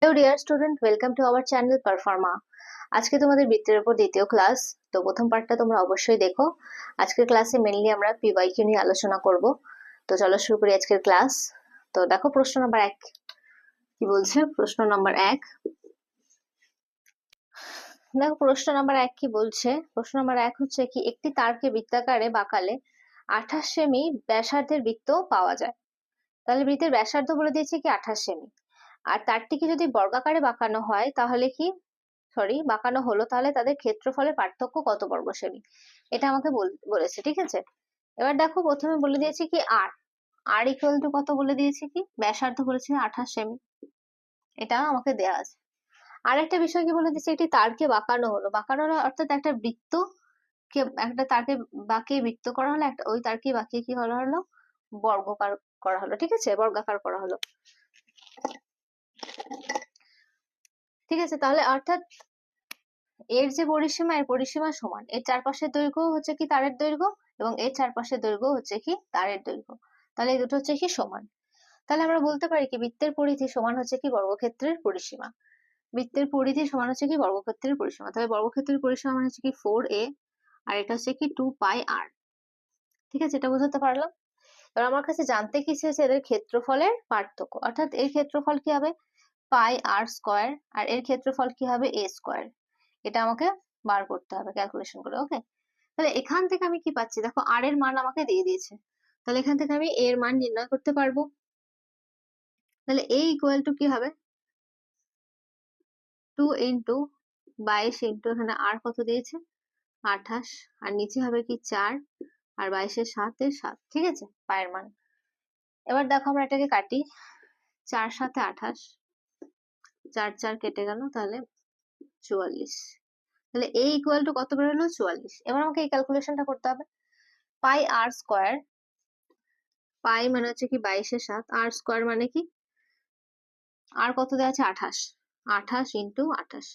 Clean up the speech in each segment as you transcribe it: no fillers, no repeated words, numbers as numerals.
Hello dear student, welcome to our channel পারফর্মা। আজকে তোমাদের বৃত্তের উপর দ্বিতীয় ক্লাস। তো প্রথম পার্টটা তোমরা অবশ্যই দেখো। আজকের ক্লাসে মেইনলি আমরা পিওয়াইকিউ নিয়ে আলোচনা করব। তো চলো শুরু করি আজকের ক্লাস। তো দেখো প্রশ্ন নাম্বার 1 কি বলছে। প্রশ্ন নাম্বার 1 দেখো, প্রশ্ন নাম্বার 1 কি বলছে। প্রশ্ন নাম্বার 1 হচ্ছে কি, একটি তারকে বৃত্তাকারে বাঁকালে 28 সেমি ব্যাসার্ধের বৃত্ত পাওয়া যায়। তাহলে বৃত্তের ব্যাসার্ধ বলে দিয়েছে কি 28 সেমি, আর তারটিকে যদি বর্গাকারে বাঁকানো হয় তাহলে কি বাঁকানো হলো, তাহলে তাদের ক্ষেত্রফলের পার্থক্য কত বর্গ সেমি, এটা আমাকে বলেছে। ঠিক আছে, এবার দেখো প্রথমে বলে দিয়েছে কি আর আর ইকুয়াল টু কত বলে দিয়েছে কি, ব্যাসার্ধ বলেছে 28 সেমি, এটা আমাকে দেয়া আছে। আর একটা বিষয় কি বলে দিয়েছে, একটি তারকে বাঁকানো হলো অর্থাৎ একটা বৃত্ত কে, একটা তারকে বাঁকিয়ে বৃত্ত করা হলো, একটা ওই তারকে বাঁকিয়ে কি হলো বর্গাকার করা হলো। ঠিক আছে, বর্গাকার করা হলো। ঠিক আছে, তাহলে অর্থাৎ এর যে পরিসীমা, এর পরিসীমা সমান, এর চারপাশের দৈর্ঘ্য হচ্ছে কি তারের দৈর্ঘ্য, এবং এর চারপাশের দৈর্ঘ্য হচ্ছে কি তারের দৈর্ঘ্য। তাহলে এই দুটো হচ্ছে কি সমান। তাহলে আমরা বলতে পারি কি, বৃত্তের পরিধি সমান হচ্ছে কি বর্গক্ষেত্রের পরিসীমা। বৃত্তের পরিধি সমান হচ্ছে কি বর্গক্ষেত্রের পরিসীমা। তাহলে বর্গক্ষেত্রের পরিসীমা মানে হচ্ছে কি 4a, আর এটা হচ্ছে কি 2πr। ঠিক আছে, এটা বোঝাতে পারলাম। এবার আমার কাছে জানতে কি চেয়েছে, এদের ক্ষেত্রফলের পার্থক্য, অর্থাৎ এর ক্ষেত্রফল কি হবে πr², আর এর ক্ষেত্রফল কি হবে a²। এটা আমাকে বার করতে হবে ক্যালকুলেশন করে। ওকে, তাহলে এখান থেকে আমি কি পাচ্ছি, দেখো আর এর মান আমাকে দিয়ে দিয়েছে, তাহলে এখান থেকে আমি এর মান নির্ণয় করতে পারবো। তাহলে a ইকুয়াল টু কি হবে 2 ইন্টু 22 ইন্টু এখানে আর কত দিয়েছে 28, আর নিচে হবে কি 4, আর 22 এর 7 এর 7। ঠিক আছে, পায়ের মান। এবার দেখো আমরা এটাকে কাটি, 4 7 28, 4 4 কেটে গেল, তাহলে 44। তাহলে a ইকুয়াল টু কত বেরোলো 44। এবার আমাকে এই ক্যালকুলেশনটা করতে হবে। πr², পাই মানে হচ্ছে কি 22 এর 7, আর স্কোয়ার মানে কি, আর কত দেওয়া আছে 28, 28 ইন্টু 28,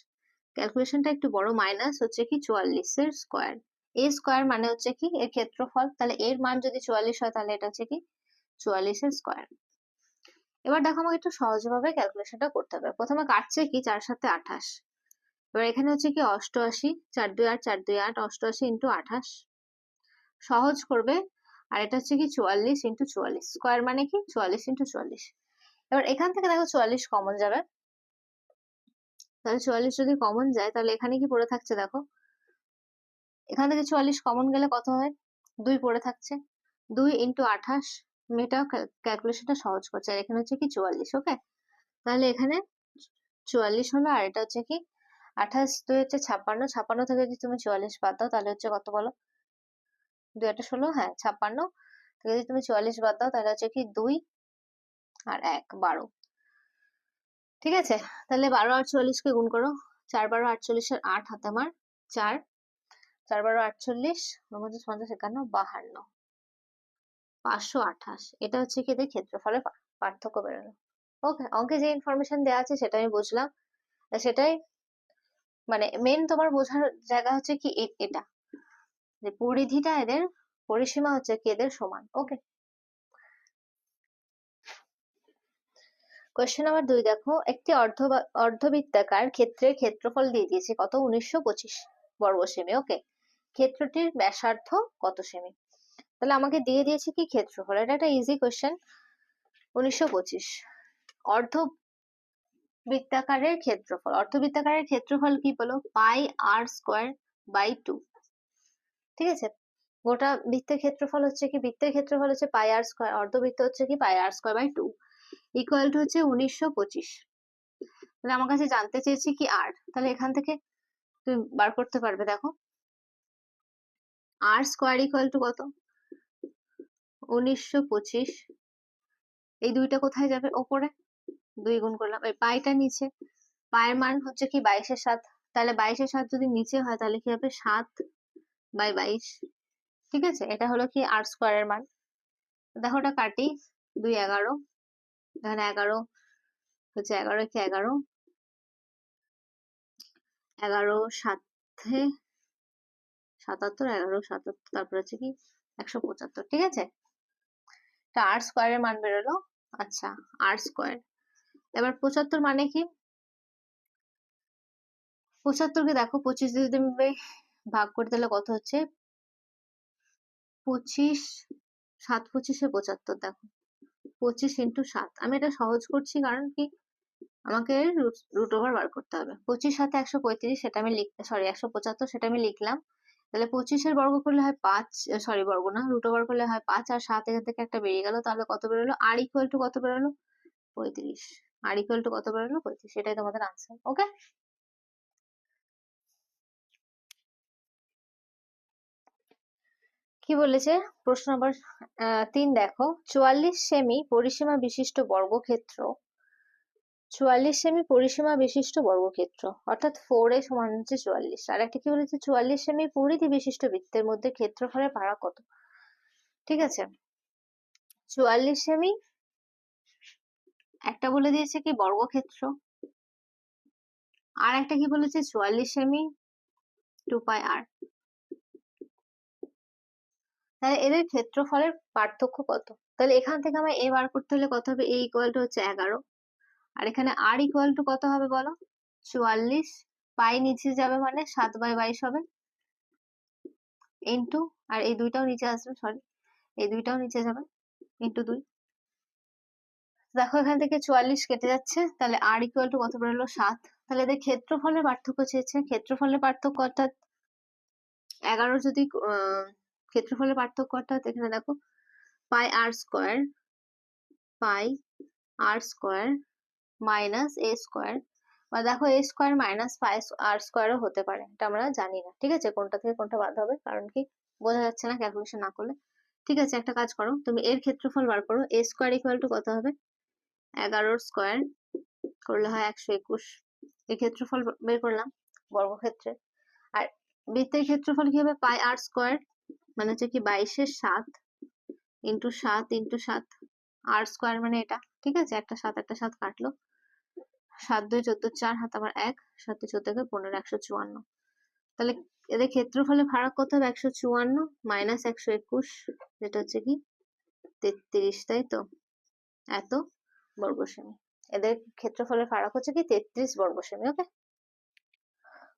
ক্যালকুলেশনটা একটু বড়, মাইনাস হচ্ছে কি 44 এর স্কোয়ার। এ স্কোয়ার মানে হচ্ছে কি এর ক্ষেত্রফল, তাহলে এর মান যদি 44 হয় তাহলে এটা হচ্ছে কি 44 এর স্কোয়ার। এবার দেখো আমাকে একটু সহজভাবে ক্যালকুলেশনটা করতে হবে। প্রথমে কাটছে কি 4 7 28, এবার এখানে হচ্ছে কি 88, 4 2 8, 4 2 8, 88 ইন্টু 28, সহজ করবে। আর এটা হচ্ছে কি 44 ইন্টু 44, স্কোয়ার মানে কি 44 ইন্টু 44। এবার এখান থেকে দেখো 44 কমন যাবে, তাহলে 44 যদি কমন যায় তাহলে এখানে কি পড়ে থাকছে দেখো, এখান থেকে 44 কমন গেলে কত হয় 2 পড়ে থাকছে, 2 ইন্টু 28। মেয়েটাও ক্যালকুলেশনটা সহজ করছে, আর এখানে হচ্ছে কি 44। ওকে, তাহলে এখানে 44 হলো, আর এটা হচ্ছে কি 28 2 হচ্ছে 56, 56 থেকে যদি তুমি 44 বাদ দাও তাহলে হচ্ছে কত বলো, 2 8 16, হ্যাঁ 56 থেকে যদি তুমি 44 বাদ দাও তাহলে হচ্ছে কি 2 আর 1 12। ঠিক আছে, তাহলে 12 আর 44 কে গুণ করো, 4 12 48 এর 8 হাতে আমার 4, 4 12 48, 49 50 51 52, 528। এটা হচ্ছে কি এদের ক্ষেত্রফলের পার্থক্য বেরোলো। ওকে, অঙ্কে যে ইনফরমেশন দেওয়া আছে সেটা আমি বুঝলাম, সেটাই মানে মেন তোমার বোঝার জায়গা হচ্ছে কি এটা, যে পরিধিটা এদের, পরিসীমা হচ্ছে কি এদের সমান। ওকে, কোয়েশ্চেন নাম্বার 2 দেখো, একটি অর্ধবৃত্তাকার ক্ষেত্রের ক্ষেত্রফল দিয়ে দিয়েছে কত 1925 বর্গ সেমি। ওকে, ক্ষেত্রটির ব্যাসার্ধ কত সেমি। তাহলে আমাকে দিয়ে দিয়েছে কি ক্ষেত্রফল, এটা একটা ইজি কোয়েশ্চেন। 1925 অর্ধবৃত্তাকারের ক্ষেত্রফল, অর্ধবৃত্তাকারের ক্ষেত্রফল কি বলো πr² / 2। ঠিক আছে, গোটা বৃত্তের ক্ষেত্রফল হচ্ছে কি, বৃত্তের ক্ষেত্রফল হচ্ছে πr², অর্ধবৃত্ত হচ্ছে কি πr²/2 ইকুয়াল টু হচ্ছে 1925। তাহলে আমার কাছে জানতে চেয়েছি কি আর, তাহলে এখান থেকে তুমি বার করতে পারবে। দেখো r² ইকুয়াল টু কত 1925, এই দুইটা কোথায় যাবে ওপরে, 2 গুণ করলাম, এই পাইটা নিচে, পায়ের মান হচ্ছে কি 22 এর 7, তাহলে 22 এর 7 যদি নিচে হয় তাহলে কি হবে 7/22। ঠিক আছে, এটা হলো কি r² এর মান। দেখো ওটা কাটি, 2 11, এখানে 11 হচ্ছে, 11 কি 11, 11 7 77, 11 77, তারপর হচ্ছে কি 175। ঠিক আছে, এটা r² এর মান বেরোলো। আচ্ছা, r², এবার 75 মানে কি, 75 কে দেখো 25 দিয়ে যদি আমি ভাগ করি তাহলে কত হচ্ছে? 25, 7 25 75। দেখো 25 ইন্টু 7। আমি এটা সহজ করছি কারণ কি আমাকে রুট ওভার বার করতে হবে। 25 সাথে 135, সেটা আমি 175 সেটা আমি লিখলাম। তাহলে 25-এর বর্গ করলে হয় 5, সরি বর্গ না, রুট ওভার করলে হয় 5, আর 7 এখান থেকে একটা বেরিয়ে গেল, তাহলে কত বেরোলো? আর ইকুয়াল টু কত বেরোলো? 35। আর ইকুয়াল টু কত বেরোলো? 35। সেটাই তোমাদের আনসার। ওকে, কি বলেছে প্রশ্ন নম্বর 3 দেখো, 44 সেমি পরিসীমা বিশিষ্ট বর্গক্ষেত্র, 44 সেমি পরিসীমা বিশিষ্ট বর্গক্ষেত্র অর্থাৎ 4a সমান হচ্ছে 44। আর একটা কি বলেছে? 44 সেমি পরিধি বিশিষ্ট বৃত্তের মধ্যে ক্ষেত্রফলের ফারাক কত? ঠিক আছে, 44 সেমি একটা বলে দিয়েছে কি বর্গক্ষেত্র, আর একটা কি বলেছে? 44 সেমি 2πr। তাহলে এদের ক্ষেত্রফলের পার্থক্য কত? তাহলে এখান থেকে আমার এ বার করতে হলে কত হবে? এ ইকুয়াল টু হচ্ছে 11, আর এখানে আর ইকুয়াল টু কত হবে বলো? 44। পাই নিচে যাবে মানে 7/22 হবে, ইন্টু, আর এই দুইটাও নিচে আসবে, সরি এই দুইটাও নিচে যাবে, ইন্টু 2। দেখো এখান থেকে 44 কেটে যাচ্ছে, তাহলে আর ইকুয়াল টু কত বেরোলো? 7। তাহলে এদের ক্ষেত্রফলের পার্থক্য চেয়েছে। ক্ষেত্রফলের পার্থক্য অর্থাৎ 11 যদি ক্ষেত্রফলের পার্থক্য অর্থাৎ এখানে দেখো পাই r square, pi r square minus এ স্কোয়ার, বা দেখো এ স্কোয়ার মাইনাস পাই আর স্কোয়ারও হতে পারে, এটা আমরা জানি না। ঠিক আছে, কোনটা থেকে কোনটা বাদ হবে কারণ কি বোঝা যাচ্ছে না ক্যালকুলেশন না করলে। ঠিক আছে, একটা কাজ করো, তুমি এর ক্ষেত্রফল বার করো। এ স্কোয়ার ইকুয়াল টু কত হবে? 11 স্কোয়ার করলে হয় 121। এই ক্ষেত্রফল বের করলাম বর্গক্ষেত্রে। আর বৃত্তের ক্ষেত্রফল কি হবে? পাই আর স্কোয়ার মানে হচ্ছে কি 22-এর 7 ইন্টু 7 ইন্টু 7, আর স্কোয়ার মানে এটা। ঠিক আছে, একটা 7 কাটলো, 7 2 14, 4 হাত আবার 1, 7 14 15, 154। তাহলে এদের ক্ষেত্রফলে ফারাক কত হবে? 154 মাইনাস 121, যেটা হচ্ছে কি 33, তাই তো? এত বর্গ সেমি। এদের ক্ষেত্রফলের ফারাক হচ্ছে কি 33 বর্গ সেমি। ওকে,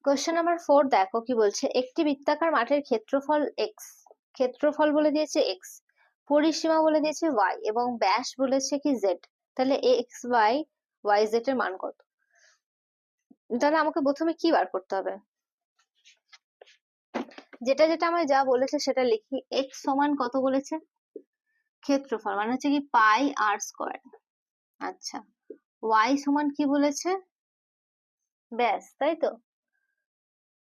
কোয়েশ্চেন নাম্বার 4 দেখো কি বলছে, একটি বৃত্তাকার মাঠের ক্ষেত্রফল এক্স, ক্ষেত্রফল বলে দিয়েছে এক্স, পরিসীমা বলে দিয়েছে ওয়াই, এবং ব্যাস বলেছে কি জেড। তাহলে এক্স বাই ওয়াই জেড এর মান কত? তাহলে আমাকে প্রথমে কি বার করতে হবে? যেটা যেটা আমায় যা বলেছে সেটা লিখি। এক্স সমান কত বলেছে? ক্ষেত্রফল মানে হচ্ছে কি পাই আর স্কোয়ার। আচ্ছা, ওয়াই সমান কি বলেছে? ব্যাস, তাই তো?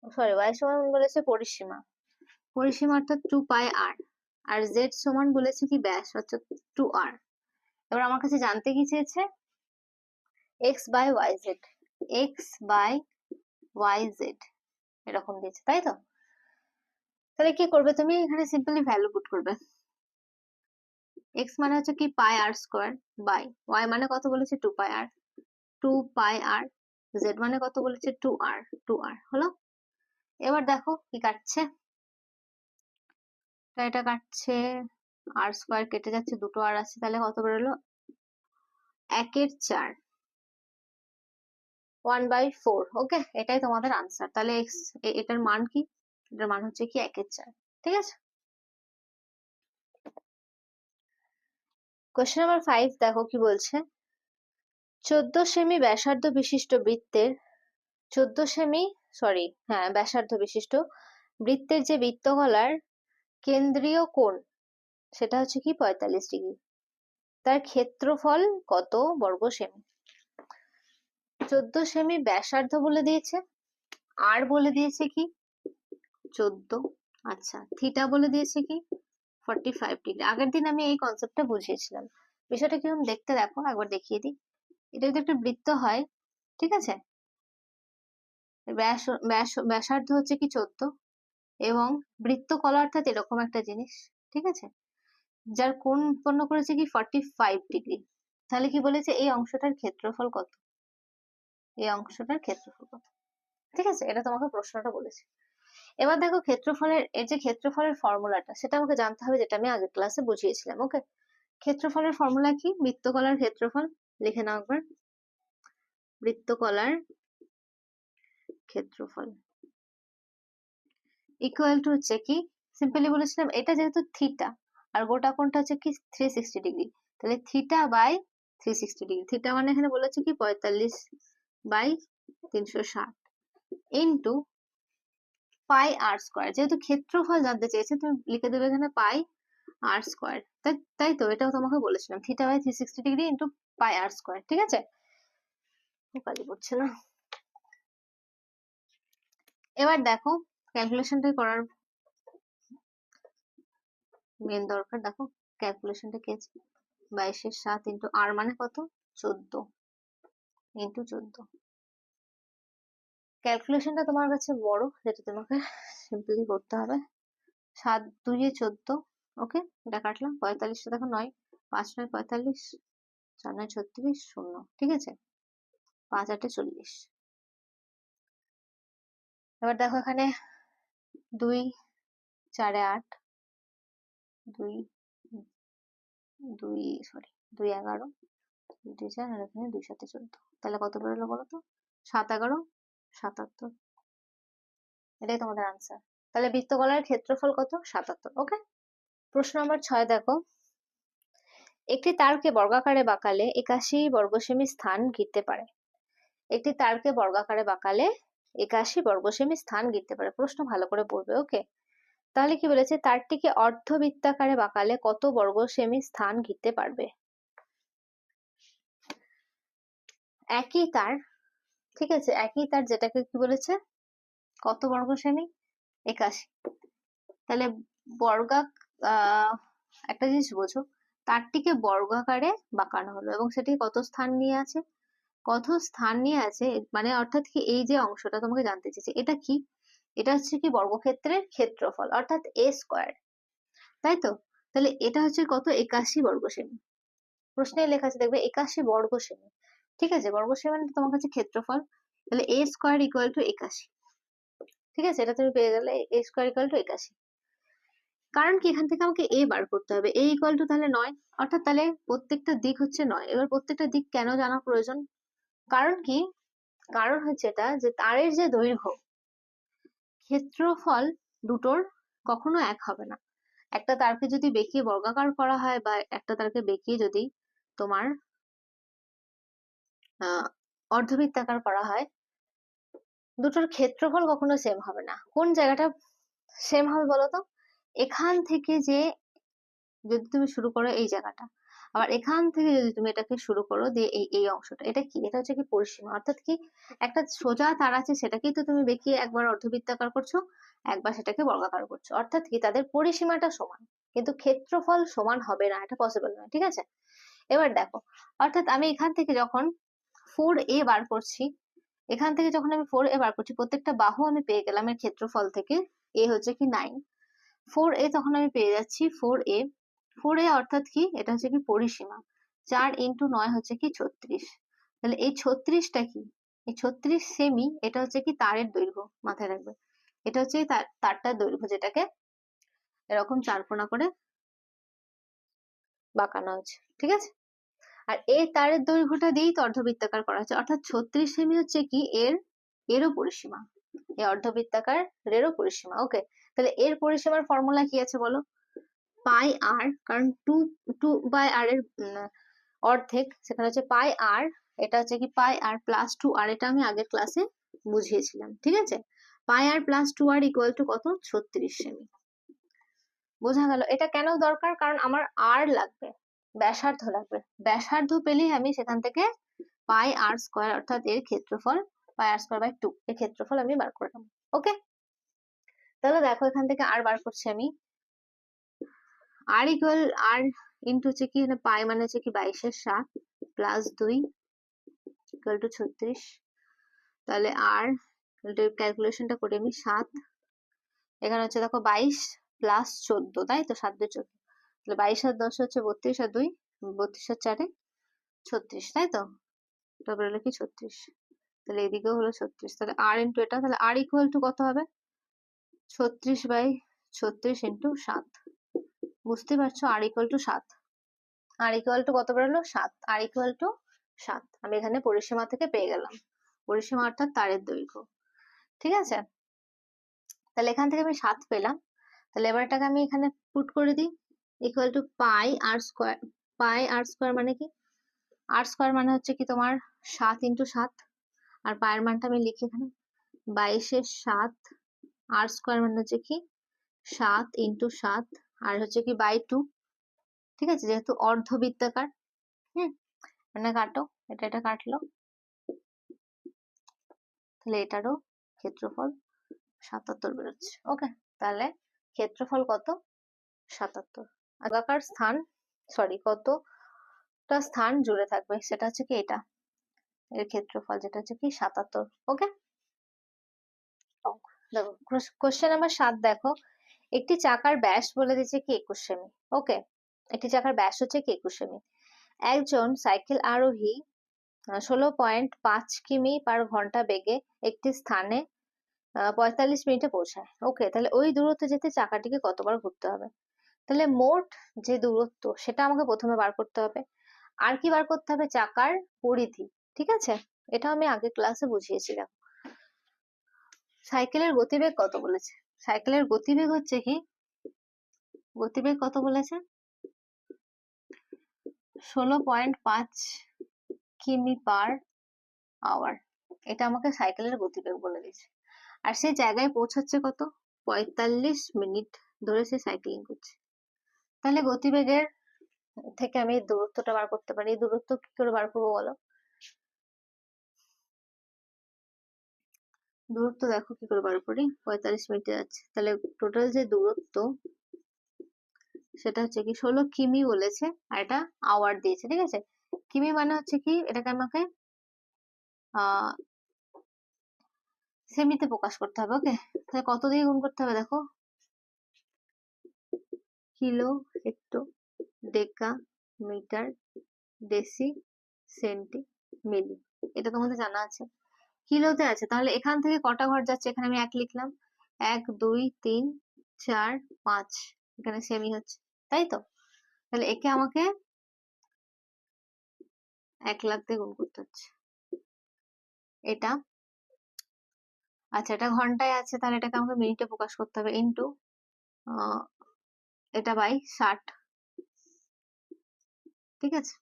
সরি, ওয়াই সমান বলেছে পরিসীমা, পরিসীমা অর্থাৎ 2πr। আর জেড সমান বলেছে কি ব্যাস অর্থাৎ 2r। এবার আমার কাছে জানতে কি চেয়েছে? X by y z, x by y z এরকম দিয়েছে, তাই তো? তাহলে কি করবে তুমি? এখানে সিম্পলি ভ্যালু পুট করবে। এক্স মানে হচ্ছে কি pi r square, by y মানে কত বলেছে? 2πr, 2πr। জেড মানে কত বলেছে? 2r, 2r হলো। এবার দেখো কি কাটছে, এটা কাটছে, আর স্কোয়ার কেটে যাচ্ছে, দুটো আর আছে, তাহলে কত বেরোলো? 1/4, 1/4। ওকে, এটাই তোমাদের আনসার। তাহলে এক্স, এটার মান কি? এটার মান হচ্ছে কি 1/4। ঠিক আছে, কোয়েশ্চেন নাম্বার 5 দেখো কি বলছে, 14 সেমি ব্যাসার্ধ বিশিষ্ট বৃত্তের, 14 সেমি, সরি হ্যাঁ ব্যাসার্ধ বিশিষ্ট বৃত্তের যে বৃত্তকলার কেন্দ্রীয় কোণ সেটা হচ্ছে কি 45 ডিগ্রি, তার ক্ষেত্রফল কত বর্গ সেমি? 14 সেমি ব্যাসার্ধ বলে দিয়েছে, আর বলে দিয়েছে কি 14, আচ্ছা থিটা বলে দিয়েছে কি 45 ডিগ্রি। আগের দিন আমি এই কনসেপ্টটা বুঝিয়েছিলাম। বিষয়টা কিরকম দেখতে দেখো, একবার দেখিয়ে দিই। এটা যদি একটা বৃত্ত হয়, ঠিক আছে, ব্যাস ব্যাসার্ধ হচ্ছে কি 14, এবং বৃত্তকলা অর্থাৎ এরকম একটা জিনিস, ঠিক আছে, যার কোণ উৎপন্ন করেছে কি 45 ডিগ্রি। তাহলে কি বলেছে? এই অংশটার ক্ষেত্রফল কত? এই অংশটার ক্ষেত্রফল কত? ঠিক আছে, এটা তোমাকে প্রশ্নটা বলেছে। এবার দেখো ক্ষেত্রফলের, এর যে ক্ষেত্রফলের ফর্মুলাটা সেটা আমাকে জানতে হবে, যেটা আমি আগের ক্লাসে বুঝিয়েছিলাম। ওকে, ক্ষেত্রফলের ফর্মুলা কি? বৃত্তকলার ক্ষেত্রফল লিখে নাও একবার। বৃত্তকলার ক্ষেত্রফল ইকুয়াল টু হচ্ছে কি, সিম্পলি বলেছিলাম এটা যেহেতু থিটা আর গোটা কোণটা হচ্ছে কি 360 ডিগ্রি, তাহলে থিটা বাই 360 ডিগ্রি, থিটা মানে এখানে বলেছে কি 45/360 ইন্টু পাই আর স্কোয়ার। যেহেতু ক্ষেত্রফল জানতে চেয়েছে তুমি লিখে দেবে এখানে পাই আর স্কোয়ার, তাই তো এটাও তোমাকে বলেছিলাম, theta by 360 degree into pi r square. ঠিক আছে, কালি পড়ছে না। এবার দেখো ক্যালকুলেশনটা করার মেন দরকার, দেখো ক্যালকুলেশনটা কি আছে, 22/7 ইন্টু আর মানে কত 14 ইন্টু 14। ক্যালকুলেশনটা তোমার কাছে বড়, যেটা তোমাকে সিম্পলি করতে হবে। 7×2 = 14, ওকে, এটা কাটলাম। 45টা দেখো 9, 5×9 = 45, 4×9 = 36, 0, ঠিক আছে, 5×8 = 40। এবার দেখো এখানে 2×4 = 8, 2 2 সরি 2×11, 2×4 আর এখানে 2×7 = 14, তাহলে কত বেরোলো বলো তো, 7×11 = 77। এটাই তোমাদের আনসার। তাহলে বৃত্তগলার ক্ষেত্রফল কত, 77। ওকে, প্রশ্ন নম্বর 6 দেখো, একটি তারকে বর্গাকারে বাঁকালে 81 বর্গ সেমি স্থান ঘিরতে পারে। একটি তারকে বর্গাকারে বাঁকালে 81 বর্গ সেমি স্থান ঘিরতে পারে। প্রশ্ন ভালো করে পড়বে, ওকে। তাহলে কি বলেছে, তারটিকে অর্ধবৃত্তাকারে বাঁকালে কত বর্গ সেমি স্থান ঘিরতে পারবে। একই তার, ঠিক আছে, একই তার, যেটাকে কি বলেছে, কত বর্গ সেমি, 81। তাহলে বর্গা একটা জিনিস বোঝো, তারটিকে বর্গাকারে বাঁকানো হলো এবং সেটি কত স্থান নিয়ে আছে, কত স্থান নিয়ে আছে, মানে অর্থাৎ কি এই যে অংশটা তোমাকে জানতে চেয়েছে এটা কি, এটা হচ্ছে কি বর্গক্ষেত্রের ক্ষেত্রফল অর্থাৎ a স্কোয়ার, তাই তো। তাহলে এটা হচ্ছে কত, 81 বর্গ সেমি। প্রশ্নে লেখা আছে দেখবে 81 বর্গ সেমি, ঠিক আছে, বর্গ সেমি মানে তোমার কাছে ক্ষেত্রফল, তাহলে a স্কোয়ার ইকুয়াল টু 81, ঠিক আছে, এটা তুমি পেয়ে গেলে a স্কোয়ার ইকুয়াল টু 81। কারণ কি এখান থেকে আমাকে a বার করতে হবে, a ইকুয়াল টু তাহলে 9, অর্থাৎ তাহলে প্রত্যেকটা দিক হচ্ছে 9। এবার প্রত্যেকটা দিক কেন জানা প্রয়োজন, কারণ কি, কারণ হচ্ছে এটা যে তারের যে দৈর্ঘ্য, ক্ষেত্রফল দুটোর কখনো এক হবে না। একটা তারকে যদি বেঁকিয়ে বর্গাকার করা হয় বা একটা তারকে বেঁকিয়ে যদি তোমার অর্ধবৃত্তাকার করা হয়, দুটোর ক্ষেত্রফল কখনো সেম হবে না। কোন জায়গাটা সেম হবে বলতো, এখান থেকে যে যদি তুমি শুরু করো এই জায়গাটা, আবার এখান থেকে যদি তুমি এটাকে শুরু করো দিয়ে এই অংশটা, এটা কি, এটা হচ্ছে কি পরিসীমা, অর্থাৎ কি একটা সোজা তার আছে সেটাকেই তো তুমি বেঁকিয়ে একবার অর্ধবৃত্তাকার করছো, একবার সেটাকে বর্গাকার করছো, অর্থাৎ কি তাদের পরিসীমাটা সমান, কিন্তু ক্ষেত্রফল সমান হবে না, এটা পসিবল নয়, ঠিক আছে। এবার দেখো, অর্থাৎ আমি এখান থেকে যখন 4a বার করছি, এখান থেকে যখন আমি 4a বার করছি, প্রত্যেকটা বাহু আমি পেয়ে গেলাম এর ক্ষেত্রফল থেকে, a হচ্ছে কি 9, 4a তখন আমি পেয়ে যাচ্ছি 4a, 4a অর্থাৎ কি, এটা হচ্ছে কি পরিসীমা, 4×9 হচ্ছে কি 36। তাহলে এই 36টা কি, এই 36 সেমি, এটা হচ্ছে কি তারের দৈর্ঘ্য, মাথায় রাখবে, এটা হচ্ছে তারটার দৈর্ঘ্য, যেটাকে এরকম চারকোনা করে বাঁকানো আছে, ঠিক আছে। আর এই তারের দৈর্ঘ্যটা দিয়েই তো অর্ধবৃত্তাকার করা হচ্ছে, অর্থাৎ 36 সেমি হচ্ছে কি এরও পরিসীমা, এই অর্ধবৃত্তাকার এরও পরিসীমা। ওকে, তাহলে এর পরিসীমার ফর্মুলা কি আছে বলো, পাই আর, কারণ টু বাই আর এর অর্ধেক, সেখানে হচ্ছে পাই আর, এটা হচ্ছে কি পাই আর প্লাস 2r, এটা আমি আগের ক্লাসে বুঝিয়েছিলাম, ঠিক আছে। পাই আর প্লাস 2r ইকুয়াল টু কত, 36 সেমি। বোঝা গেল, এটা কেন দরকার, কারণ আমার আর লাগবে, ব্যাসার্ধ লাগবে, ব্যাসার্ধ পেলেই আমি সেখান থেকে পাই আর স্কোয়ার অর্থাৎ এর ক্ষেত্রফল, পাই আর স্কোয়ার বাই 2 এর ক্ষেত্রফল আমি বার করে নেবো। ওকে, তাহলে দেখো এখান থেকে আর বার করছি আমি, আর ইকুয়াল আর ইন্টু হচ্ছে কি, এখানে পাই মানে হচ্ছে কি 22/7 প্লাস 2 ইকুয়াল টু 36। তাহলে আর ক্যালকুলেশনটা করে আমি 7, এখানে হচ্ছে দেখো 22 প্লাস 14, তাই তো 7×2 = 14, তাহলে 22 আর 10 হচ্ছে 32 আর 2 32 আর 4 36, তাই তো, তারপরে হলো কি 36, তাহলে এদিকেও হলো 36, তাহলে আর ইন্টু এটা, তাহলে আর ইকুয়াল টু কত হবে, 36/36 ইন্টু 7, বুঝতে পারছো, আর ইকুয়াল টু 7, আর ইকুয়াল টু কত বেরোলো 7, আর ইকুয়াল টু 7, আমি এখানে পরিসীমা থেকে পেয়ে গেলাম, পরিসীমা অর্থাৎ তারের দৈর্ঘ্য। ঠিক আছে, তাহলে এখান থেকে আমি 7 পেলাম। তাহলে এবার এটাকে আমি এখানে পুট করে দিই, equal to pi r square. Pi r square মানে কি, আর স্কোয়ার মানে হচ্ছে কি তোমার 7 ইন্টু 7, আর পায়ের মানটা আমি লিখি এখানে 22-এর 7, আর স্কোয়ার মানে হচ্ছে কি 7 ইন্টু 7, আর হচ্ছে কি বাই 2। ঠিক আছে, যেহেতু অর্ধবৃত্তাকার। মানে কাটো, এটা কাটলো, তাহলে এটারও ক্ষেত্রফল 77 বেরোচ্ছে। ওকে, তাহলে ক্ষেত্রফল কত, 77। আগাকার স্থান, সরি, কতটা স্থান জুড়ে থাকবে সেটা হচ্ছে কি এটা, এর ক্ষেত্রফল যেটা হচ্ছে কি 77। ওকে, দেখো কোশ্চেন নাম্বার 7 দেখো, একটি চাকার ব্যাস বলে দিয়েছে কি 21 সেমি। ওকে, একটি চাকার ব্যাস হচ্ছে কি 21 সেমি। একজন সাইকেল আরোহী 16.5 কিমি পার ঘন্টা বেগে একটি স্থানে 45 মিনিটে পৌঁছায়। ওকে, তাহলে ওই দূরত্ব যেতে চাকাটিকে কতবার ঘুরতে হবে। তাহলে মোট যে দূরত্ব সেটা আমাকে প্রথমে বার করতে হবে, আর কি বার করতে হবে, চাকার পরিধি। ঠিক আছে, এটা আমি আগে ক্লাসে বুঝিয়েছিলাম। সাইকেলের গতিবেগ কত বলেছে, সাইকেলের গতিবেগ হচ্ছে কি, গতিবেগ কত বলেছে 16.5 কিমি পার আওয়ার। এটা আমাকে সাইকেলের গতিবেগ বলে দিয়েছে। আর সে জায়গায় পৌঁছাচ্ছে কত, 45 মিনিট ধরে সে সাইক্লিং করছে। তাহলে গতিবেগের থেকে আমি দূরত্বটা বার করতে পারি। দূরত্ব কি করে বার করবো বলো, দূরত্ব দেখো কি করে বার করি, 45 মিনিটে যাচ্ছে, তাহলে টোটাল যে দূরত্ব সেটা হচ্ছে কি 16 কিমি বলেছে, আর এটা আওয়ার দিয়েছে। ঠিক আছে, কিমি মানে হচ্ছে কি, এটাকে আমাকে সেমিতে প্রকাশ করতে হবে। ওকে, তাহলে কত দিয়ে গুণ করতে হবে দেখো, কিলো, হেক্টো, ডেকা, মিটার, ডেসি, সেন্টি, মিলি, এটা তোমাদের জানা আছে। কিলোতে আছে, তাহলে এখান থেকে কটা ঘর যাচ্ছে, এখানে আমি 1 লিখলাম, 1 2 3 4 5, এখানে সেমি হচ্ছে, তাই তো। তাহলে একে আমাকে 1 লাখ দিয়ে গুণ করতে হচ্ছে। এটা আচ্ছা, এটা ঘন্টায় আছে, তাহলে এটাকে আমাকে মিনিটে প্রকাশ করতে হবে, ইন্টু এটা বাই 60। ঠিক আছে,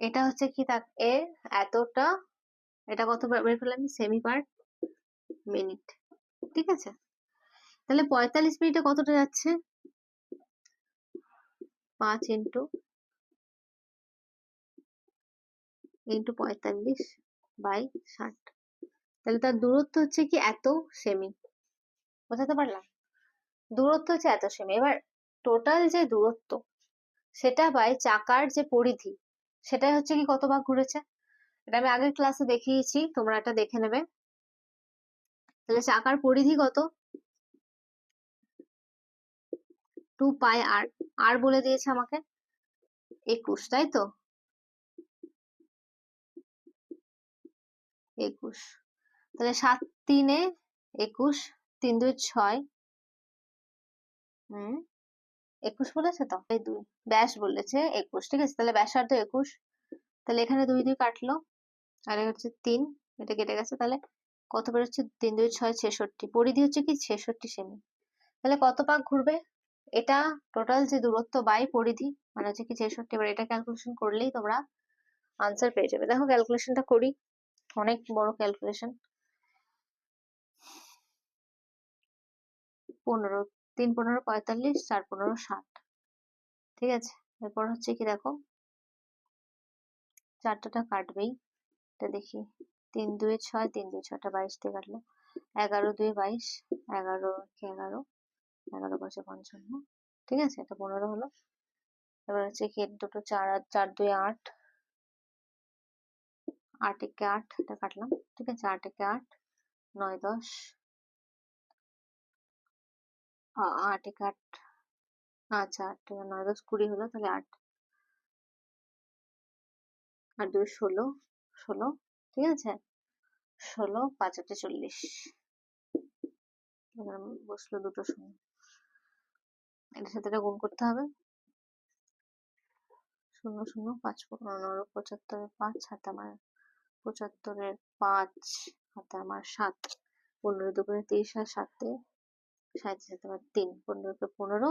এটা হচ্ছে কি এর এতটা, এটা কত বের করলাম আমি, সেমি পার মিনিট। ঠিক আছে, তাহলে 45 মিনিটে কতটা যাচ্ছে, 5 ইন্টু 45 বাই 60, তাহলে তার দূরত্ব হচ্ছে কি এত সেমি। বোঝাতে পারলাম, দূরত্ব হচ্ছে এত সেমি। এবার টোটাল যে দূরত্ব সেটা বাই চাকার যে পরিধি, সেটাই হচ্ছে কি কত ভাগ ঘুরেছে। এটা আমি আগের ক্লাসে দেখিয়েছি, তোমরা এটা দেখে নেবে। তাহলে চাকার পরিধি কত, 2 পাই আর, আর বলে দিয়েছে আমাকে 21, তাই তো, 21। তাহলে 7 3 21, 3 2 6, 21 বলেছে তো, এই 2 ব্যাস বলেছে 21। ঠিক আছে, তাহলে ব্যাসার্ধ 21, তাহলে এখানে 2 2 কাটলো, আর হচ্ছে 3, এটা কেটে গেছে, তাহলে কত বেরোচ্ছে, 3 2 6 66, পরিধি হচ্ছে কি 66 সেমি। তাহলে কত পাক ঘুরবে, এটা টোটাল যে দূরত্ব বাই পরিধি মানে হচ্ছে কি 66। এবার এটা ক্যালকুলেশন করলেই তোমরা আনসার পেয়ে যাবে। দেখো ক্যালকুলেশনটা করি, অনেক বড় ক্যালকুলেশন। 15, 3 15 45, 4 15 60। ঠিক আছে, এরপর হচ্ছে কি দেখো, চারটা কাটবেই, এটা দেখি, 3 2 6, 3 2 6, 22 দিয়ে কাটলো, 11 2 22, 11 11, 11 5 55। ঠিক আছে, এটা 15 হলো। এবার হচ্ছে কি দুটো 4 আর 4 2 8, 8 একে 8, এটা কাটলাম। ঠিক আছে, 8 একে 8, 9 10, 8 একে 8, আচ্ছা 8 9 10 20 হলো, তাহলে 8 আর 2 16, 16। ঠিক আছে, 16 5 8 40, বসলো দুটো শূন্য, এটার সাথে এটা গুণ করতে হবে, 0 0 5 15 75, 5 7 75, 5 হাতে আমার 7, 15 দুগুণে 30 আর 7 37 আমার 3, 15 কে 15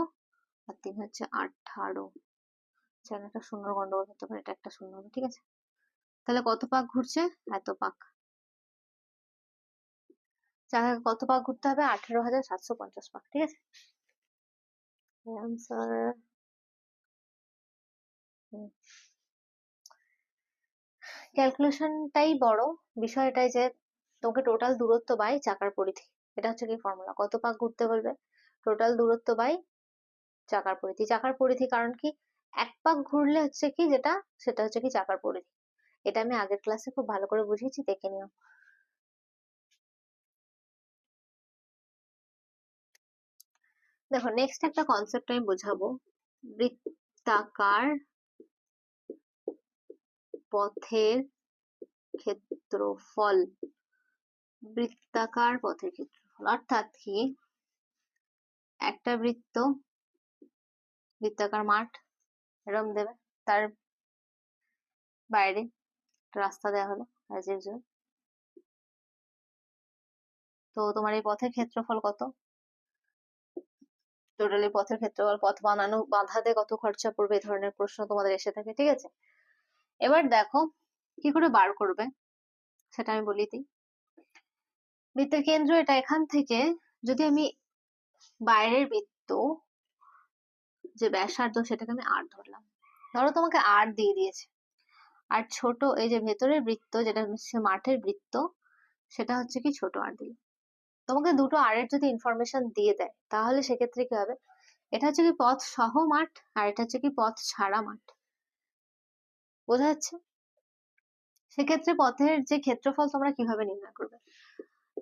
আর 3 হচ্ছে 18। চাইলে একটা শূন্য গন্ডগোল হতে পারে, এটা একটা শূন্য হবে, ঠিক আছে। তাহলে কত পাক ঘুরছে? এত পাক। চাকাকে কত পাক ঘুরতে হবে? 18,750 পাক, ঠিক আছে। আনসার ক্যালকুলেশনটাই বড়, বিষয় এটাই যে তোকে টোটাল দূরত্ব বাই চাকার পরিধি, এটা হচ্ছে কি ফর্মুলা। কত পাক ঘুরতে বলবে? টোটাল দূরত্ব বাই চাকার পরিধি। চাকার পরিধি কারণ কি, এক পাক ঘুরলে হচ্ছে কি যেটা, সেটা হচ্ছে কি চাকার পরিধি। এটা আমি আগের ক্লাসে খুব ভালো করে বুঝিয়েছি, দেখে নিও। দেখো নেক্সট একটা কনসেপ্ট আমি বোঝাবো, বৃত্তাকার পথের ক্ষেত্রফল। বৃত্তাকার পথের ক্ষেত্রফল অর্থাৎ কি, একটা বৃত্তাকার মাঠ এরম দেবে, তার বাইরে রাস্তা দেওয়া হলো অ্যাজ ইউজুয়াল। তো তোমার এই পথের ক্ষেত্রফল কত? টোটালি পথের ক্ষেত্রফল, পথ বাঁধাতে কত খরচা পড়বে, এই ধরনের প্রশ্ন তোমাদের এসে থাকে, ঠিক আছে। এবার দেখো কি করে বার করবে সেটা আমি বলি দিই। বৃত্তের কেন্দ্র এটা, এখান থেকে যদি আমি বাইরের বৃত্ত যে ব্যাসার্ধ সেটাকে আমি আর ধরলাম, ধরো তোমাকে আর দিয়ে দিয়েছে, আর ছোট এই যে ভেতরের বৃত্ত যেটা হচ্ছে মাঠের বৃত্ত, সেটা হচ্ছে কি ছোট আর দিল। তোমাকে দুটো আর এর যদি ইনফরমেশন দিয়ে দেয় তাহলে সেক্ষেত্রে কি হবে, এটা হচ্ছে কি পথ সহ মাঠ আর এটা হচ্ছে কি পথ ছাড়া মাঠ, বোঝা যাচ্ছে। সেক্ষেত্রে পথের যে ক্ষেত্রফল তোমরা কিভাবে নির্ণয় করবে?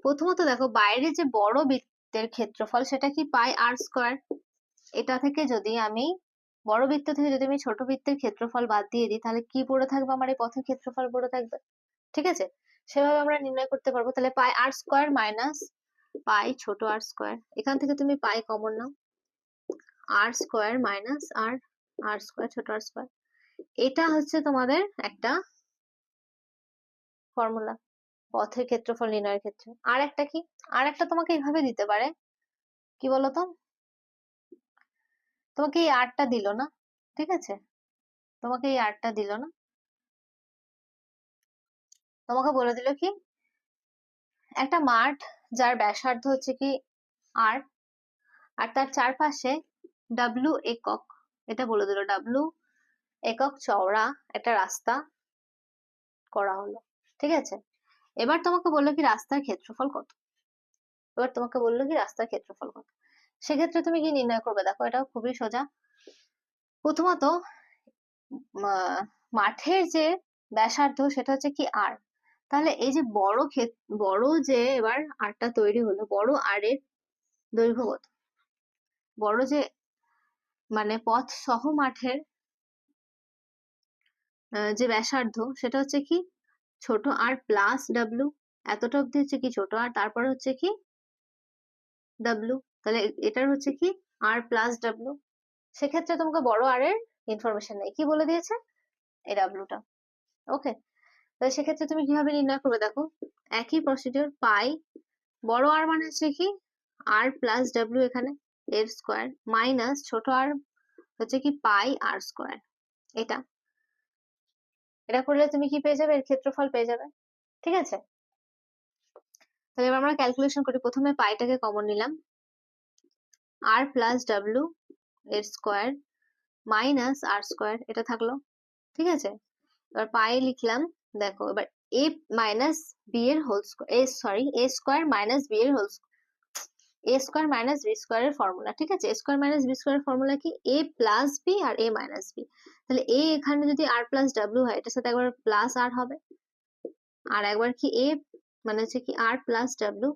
প্রথমত দেখো বাইরে যে বড় বৃত্তের ক্ষেত্রফল সেটা কি পাই আর স্কোয়ার। এটা থেকে যদি আমি বড় বৃত্ত থেকে যদি আমি ছোট বৃত্তের ক্ষেত্রফল বাদ দিয়ে দিই তাহলে কি পড়ে থাকবে? আমার এই পথের ক্ষেত্রফল পড়ে থাকবে, ঠিক আছে। সেভাবে আমরা নির্ণয় করতে পারবো। তাহলে পাই আর স্কোয়ার মাইনাস পাই ছোট আর স্কোয়ার, এখান থেকে তুমি পাই কমন নাও, আর স্কোয়ার মাইনাস আর আর স্কোয়ার ছোট আর স্কোয়ার, এটা হচ্ছে তোমাদের একটা ফর্মুলা পথের ক্ষেত্রফল নির্ণয়ের ক্ষেত্রে। আর একটা কি, আর একটা তোমাকে এইভাবে দিতে পারে, কি বলতো, তোমাকে এই আরটা দিল না, ঠিক আছে, তোমাকে এই আরটা দিল না, তোমাকে বলে দিল কি একটা মাঠ যার ব্যাসার্ধ হচ্ছে কি আর, আর তার চারপাশে ডাব্লিউ একক, এটা বলে দিল ডাব্লিউ একক চওড়া একটা রাস্তা করা হলো, ঠিক আছে। এবার তোমাকে বললো কি রাস্তার ক্ষেত্রফল কত, এবার তোমাকে বললো কি রাস্তার ক্ষেত্রফল কত, সেক্ষেত্রে তুমি কি নির্ণয় করবে? দেখো এটাও খুবই সোজা। প্রথমত মাঠের যে ব্যাসার্ধ সেটা হচ্ছে কি আর, তাহলে এই যে বড় যে এবার আরটা তৈরি হলো, বড় আর এর দৈর্ঘ্য কত? বড় যে মানে পথ সহ মাঠের যে ব্যাসার্ধ সেটা হচ্ছে কি ছোট আর প্লাস ডাব্লু, এতটা অব্দি হচ্ছে কি ছোট আর, তারপরে হচ্ছে কি ডাব্লু, তাহলে এটার হচ্ছে কি আর প্লাস ডাব্লু। সেক্ষেত্রে তোমাকে বড় আর এর ইনফরমেশন নেই, কি বলে দিয়েছে? এই ডাব্লুটা, ওকে। তাহলে সেক্ষেত্রে তুমি কিভাবে নির্ণয় করবে? দেখো একই প্রসিডিওর, পাই বড় আর মানে হচ্ছে কি আর প্লাস ডাব্লিউ এখানে এর স্কোয়ার মাইনাস ছোট আর হচ্ছে কি পাই আর স্কোয়ার, এটা এটা করলে তুমি কি পেয়ে যাবে? এর ক্ষেত্রফল পেয়ে যাবে, ঠিক আছে। তাহলে এবার আমরা ক্যালকুলেশন করি। প্রথমে পাইটাকে কমন নিলাম, আর প্লাস ডাব্লিউ এর স্কোয়ার মাইনাস আর স্কোয়ার, এটা থাকলো, ঠিক আছে। এবার পাই লিখলাম, দেখো এবার এ মাইনাস বি এর হোল স্কোয়ার, এ স্কোয়ার মাইনাস বি এর হোল এ স্কোয়ার মাইনাস বি স্কোয়ারের ফর্মুলা, ঠিক আছে। এ স্কোয়ার মাইনাস বি স্কোয়ারের ফর্মুলা কি? এ প্লাস বি আর এ মাইনাস বি। তাহলে এ এখানে যদি আর প্লাস ডাব্লিউ হয় এটার সাথে একবার প্লাস আর হবে, আর একবার কি এ মানে হচ্ছে কি আর প্লাস ডাব্লিউ,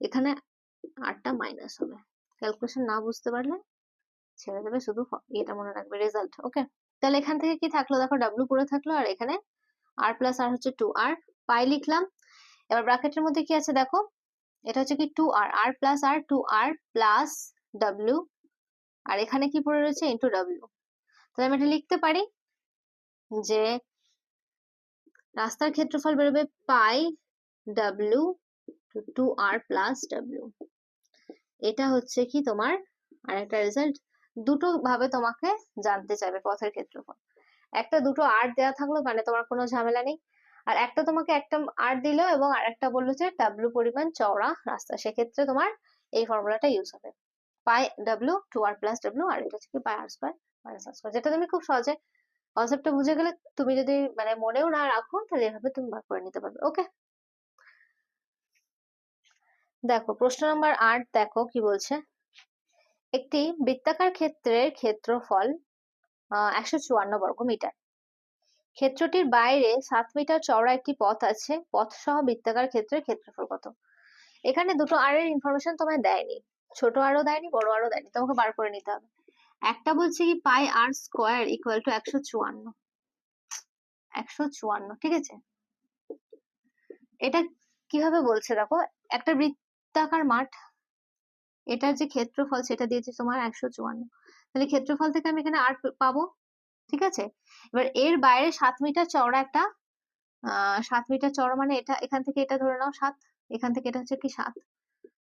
এখানে আরটা মাইনাস হবে। ক্যালকুলেশন না বুঝতে পারলে ছেড়ে দেবে, শুধু এটা মনে রাখবে, রেজাল্ট, ওকে। তাহলে এখান থেকে কি থাকলো? দেখো ডাব্লিউ পড়ে থাকলো, আর এখানে আর প্লাস আর হচ্ছে 2r, পাই লিখলাম। এবার ব্র্যাকেটের মধ্যে কি আছে দেখো, এটা হচ্ছে কি 2r, আর প্লাস আর 2r প্লাস ডাব্লিউ, আর এখানে কি পড়ে রয়েছে ইন্টু ডাব্লিউ। তাহলে আমি এটা লিখতে পারি যে রাস্তার ক্ষেত্রফল বেরোবে পাই ডাব্লিউ টু আর প্লাস ডাব্লিউ। এটা হচ্ছে কি তোমার আরেকটা রেজাল্ট। দুটো ভাবে তোমাকে জানতে চাইবে পথের ক্ষেত্রফল। একটা দুটো আর দেওয়া থাকলো মানে তোমার কোনো ঝামেলা নেই, আর একটা তোমাকে একটা আর দিল এবং আর একটা বললো যে ডাব্লিউ পরিমাণ চওড়া রাস্তা, সেক্ষেত্রে তোমার এই ফর্মুলাটা ইউজ হবে, পাই ডাব্লিউ টু আর প্লাস ডাব্লিউ, আর এটা হচ্ছে কি পাই আর স্কোয়ার মাইনাস আর স্কোয়ার। যেটা তুমি খুব সহজে কনসেপ্টটা বুঝে গেলে, তুমি যদি মানে মনেও না রাখো তাহলে এভাবে তুমি বার করে নিতে পারবে। ওকে, দেখো প্রশ্ন নাম্বার 8, দেখো কি বলছে। একটি বৃত্তাকার ক্ষেত্রের ক্ষেত্রফল 154 বর্গ মিটার। ক্ষেত্রটির বাইরে 7 মিটার চওড়া একটি পথ আছে, পথ সহ বৃত্তাকার ক্ষেত্রের ক্ষেত্রফল কত? এখানে দুটো আর এর ইনফরমেশন তোমায় দেয়নি, ছোট আরও দেয়নি, বড় আরও দেয়নি, তোমাকে বার করে নিতে হবে। একটা বলছে কি pi r square equal to 154, ঠিক আছে। এটা কিভাবে বলছে দেখো, একটা বৃত্তাকার মাঠ, এটার যে ক্ষেত্রফল সেটা দিয়েছে তোমার 154, তাহলে ক্ষেত্রফল থেকে আমি এখানে আর পাবো, ঠিক আছে। এবার এর বাইরে 7 মিটার চওড়া একটা 7 মিটার চওড়া মানে এটা এখান থেকে এটা ধরে নাও 7, এখান থেকে এটা হচ্ছে কি 7,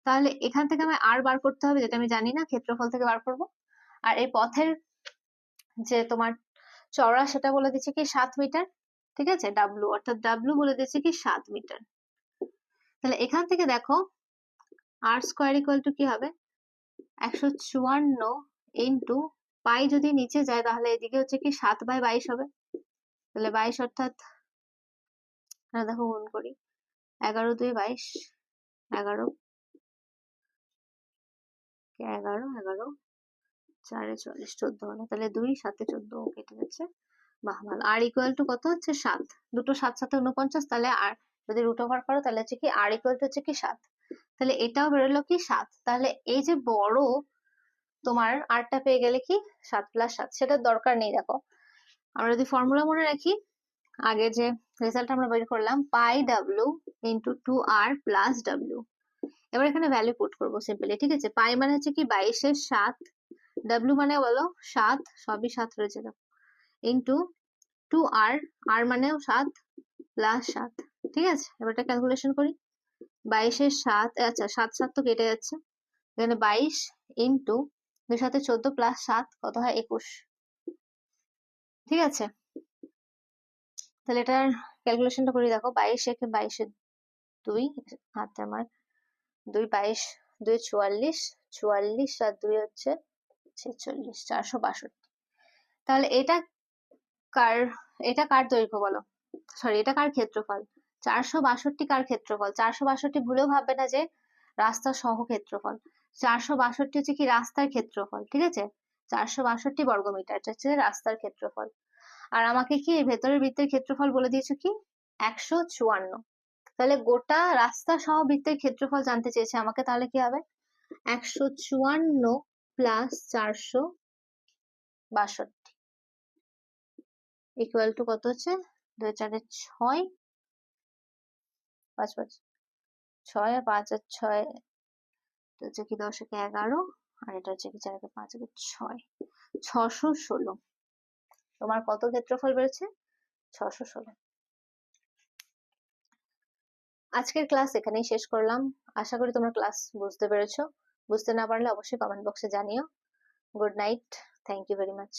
তাহলে এখান থেকে আমি আর বার করতে হবে, যেটা আমি জানি না, ক্ষেত্রফল থেকে বার করব। আর এই পথের যে তোমার চওড়া সেটা বলে দিচ্ছে কি 7 মিটার, ঠিক আছে, ডাব্লু, অর্থাৎ ডাব্লু বলে দিচ্ছে কি 7 মিটার। তাহলে এখান থেকে দেখো আর স্কোয়ার ইকুয়াল টু কি হবে, 154 ইন্টু পাই যদি নিচে যায় তাহলে এদিকে হচ্ছে কি 7/22 হবে, তাহলে 22 অর্থাৎ দেখো গুণ করি, 11 2 22, 11 11 11 4 44, 14 হলো, তাহলে 2 7 14 কেটে যাচ্ছে। বাহ ভালো। আর ইকুয়াল টু কত হচ্ছে 7, দুটো 7 7 49, তাহলে আর যদি রুট ওভার করো তাহলে হচ্ছে কি আর ইকুয়াল টু হচ্ছে কি 7, তাহলে এটাও বেরোলো কি 7। তাহলে এই যে বড় তোমার আরটা পেয়ে গেলে কি 7 + 7, সেটার দরকার নেই। দেখো আমরা যদি ফর্মুলা মনে রাখি, আগে যে রেজাল্ট আমরা বের করলাম pi W into 2r plus W, এবার এখানে ভ্যালু পুট করবো সিম্পলি, ঠিক আছে। পাই মানে হচ্ছে কি 22 এর 7, ডাব্লিউ মানে বলো 7, সবই 7 রয়েছে দেখো, ইন্টু 2r, আর মানেও 7 প্লাস 7, ঠিক আছে। এবার এটা ক্যালকুলেশন করি, 22 এর 7, আচ্ছা 7 7 তো কেটে যাচ্ছে, এখানে 22 ইন্টু 2 সাথে 14 প্লাস 7 কত হয় 21, ঠিক আছে। তাহলে এটার ক্যালকুলেশনটা করি, দেখো 22 একে 22 এর 2 হাতে আমার 2 22 2 44, 44 আর 2 হচ্ছে 46, 462। তাহলে এটা কার, এটা কার দৈর্ঘ্য বলো, সরি এটা কার ক্ষেত্রফল, 462 কার ক্ষেত্রফল, 462 ভুলেও ভাববে না যে রাস্তা সহ ক্ষেত্রফল, 462 হচ্ছে কি রাস্তার ক্ষেত্রফল, ঠিক আছে। 462 বর্গমিটার এটা হচ্ছে রাস্তার ক্ষেত্রফল। আর আমাকে কি ভেতরের বৃত্তের ক্ষেত্রফল বলে দিয়েছো কি 154, তাহলে গোটা রাস্তা সহ বৃত্তের ক্ষেত্রফল জানতে চেয়েছে আমাকে, তাহলে কি হবে 154 প্লাস 462 ইকুয়াল টু কত হচ্ছে 2 4 6, 5 5 6 আর 5 আর 6 হচ্ছে কি 10 একে 11, আর এটা হচ্ছে কি 4 একে 5 একে 6, 616। তোমার কত ক্ষেত্রফল বেড়েছে 616। আজকের ক্লাস এখানেই শেষ করলাম, আশা করি তোমরা ক্লাস বুঝতে পেরেছো, বুঝতে না পারলে অবশ্যই কমেন্ট বক্সে জানিও। Good night, thank you very much.